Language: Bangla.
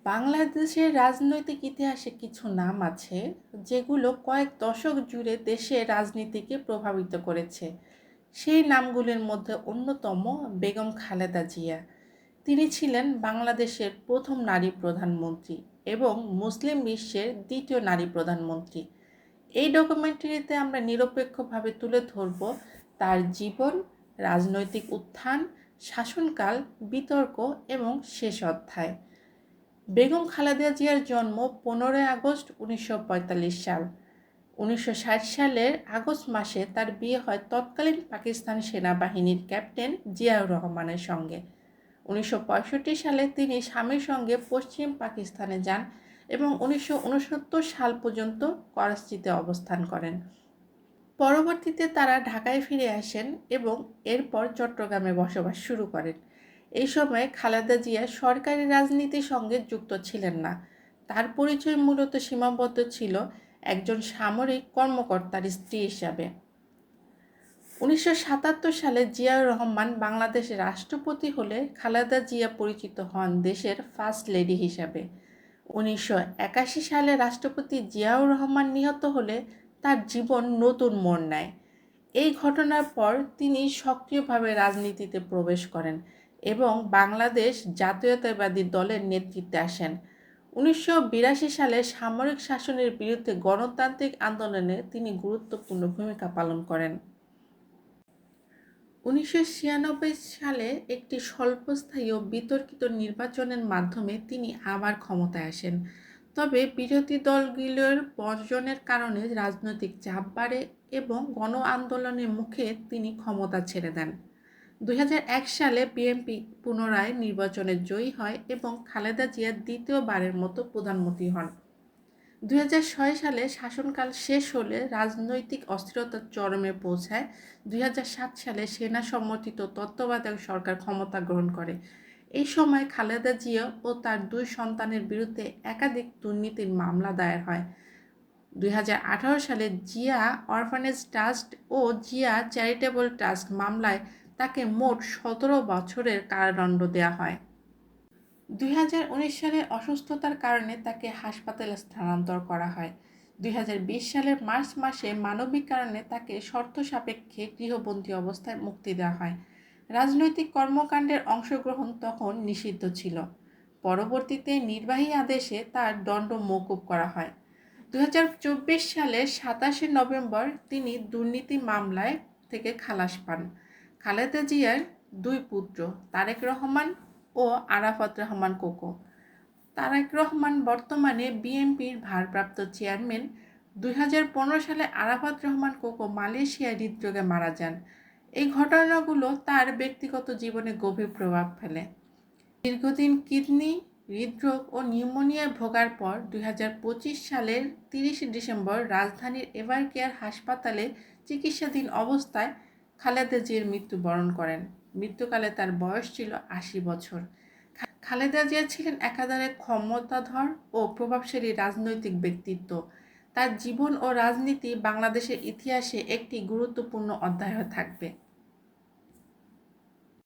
বাংলাদেশের রাজনৈতিক ইতিহাসে কিছু নাম আছে যেগুলো কয়েক দশক জুড়ে দেশের রাজনীতিকে প্রভাবিত করেছে। সেই নামগুলির মধ্যে অন্যতম বেগম খালেদা জিয়া। তিনি ছিলেন বাংলাদেশের প্রথম নারী প্রধানমন্ত্রী এবং মুসলিম বিশ্বের দ্বিতীয় নারী প্রধানমন্ত্রী। এই ডকুমেন্টারিতে আমরা নিরপেক্ষভাবে তুলে ধরব তার জীবন, রাজনৈতিক উত্থান, শাসনকাল, বিতর্ক এবং শেষ অধ্যায়। বেগম খালেদা জিয়ার জন্ম 15 আগস্ট 1945 সাল। 1960 সালের আগস্ট মাসে তার বিয়ে হয় তৎকালীন পাকিস্তান সেনাবাহিনীর ক্যাপ্টেন জিয়াউর রহমানের সঙ্গে। 1965 সালে তিনি স্বামীর সঙ্গে পশ্চিম পাকিস্তানে যান এবং 1969 সাল পর্যন্ত করাচিতে অবস্থান করেন। পরবর্তীতে তারা ঢাকায় ফিরে আসেন এবং এরপর চট্টগ্রামে বসবাস শুরু করেন। এই সময়ে খালেদা জিয়া সরকারি রাজনীতির সঙ্গে যুক্ত ছিলেন না। তার পরিচয় মূলত সীমাবদ্ধ ছিল একজন সামরিক কর্মকর্তার স্ত্রী হিসাবে। 1977 সালে জিয়াউর রহমান বাংলাদেশের রাষ্ট্রপতি হলে খালেদা জিয়া পরিচিত হন দেশের ফার্স্ট লেডি হিসাবে। 1981 সালে রাষ্ট্রপতি জিয়াউর রহমান নিহত হলে তার জীবন নতুন মোড় নেয়। এই ঘটনার পর তিনি সক্রিয়ভাবে রাজনীতিতে প্রবেশ করেন এবং বাংলাদেশ জাতীয়তাবাদী দলের নেতৃত্বে আসেন। 1982 সালে সামরিক শাসনের বিরুদ্ধে গণতান্ত্রিক আন্দোলনে তিনি গুরুত্বপূর্ণ ভূমিকা পালন করেন। 1996 সালে একটি স্বল্পস্থায়ী ও বিতর্কিত নির্বাচনের মাধ্যমে তিনি আবার ক্ষমতায় আসেন। তবে বিরোধী দলগুলোর বর্জনের কারণে রাজনৈতিক চাপ বাড়ে এবং গণ আন্দোলনের মুখে তিনি ক্ষমতা ছেড়ে দেন। 2001 সালে বিএনপি পুনরায় নির্বাচনে জয়ী হয় এবং খালেদা জিয়া দ্বিতীয়বারের মতো প্রধানমন্ত্রী হন। 2006 সালে শাসনকাল শেষ হলে রাজনৈতিক অস্থিরতা চরমে পৌঁছায়। 2007 সালে সেনা সমর্থিত তত্ত্বাবধায়ক সরকার ক্ষমতা গ্রহণ করে। এই সময় খালেদা জিয়া ও তার দুই সন্তানের বিরুদ্ধে একাধিক দুর্নীতির মামলা দায়ের হয়। 2018 সালে জিয়া অরফানেজ ট্রাস্ট ও জিয়া চ্যারিটেবল ট্রাস্ট মামলায় তাকে মোট 17 বছরের কারাদণ্ড দেওয়া হয়। 2019 সালে অসুস্থতার কারণে তাকে হাসপাতালে স্থানান্তর করা হয়। 2020 সালের মার্চ মাসে মানবিক কারণে তাকে শর্ত সাপেক্ষে গৃহবন্দী অবস্থায় মুক্তি দেওয়া হয়। রাজনৈতিক কর্মকাণ্ডের অংশগ্রহণ তখন নিষিদ্ধ ছিল। পরবর্তীতে নির্বাহী আদেশে তার দণ্ড মওকুফ করা হয়। 2024 সালের 27 নভেম্বর তিনি দুর্নীতি মামলায় থেকে খালাস পান। খালেদা জিয়ার দুই পুত্র তারেক রহমান ও আরাফাত রহমান কোকো। তারেক রহমান বর্তমানে বিএনপির ভারপ্রাপ্ত চেয়ারম্যান। 2015 সালে আরাফাত রহমান কোকো মালয়েশিয়ায় হৃদরোগে মারা যান। এই ঘটনাগুলো তার ব্যক্তিগত জীবনে গভীর প্রভাব ফেলে। দীর্ঘদিন কিডনি, হৃদরোগ ও নিউমোনিয়ায় ভোগার পর 2025 সালের 30 ডিসেম্বর রাজধানীর এভারকেয়ার হাসপাতালে চিকিৎসাধীন অবস্থায় খালেদা জিয়ার মৃত্যুবরণ করেন। মৃত্যুকালে তার বয়স ছিল 80 বছর। খালেদা জিয়া ছিলেন একাধারে ক্ষমতাধর ও প্রভাবশালী রাজনৈতিক ব্যক্তিত্ব। তার জীবন ও রাজনীতি বাংলাদেশের ইতিহাসে একটি গুরুত্বপূর্ণ অধ্যায় হয়ে থাকবে।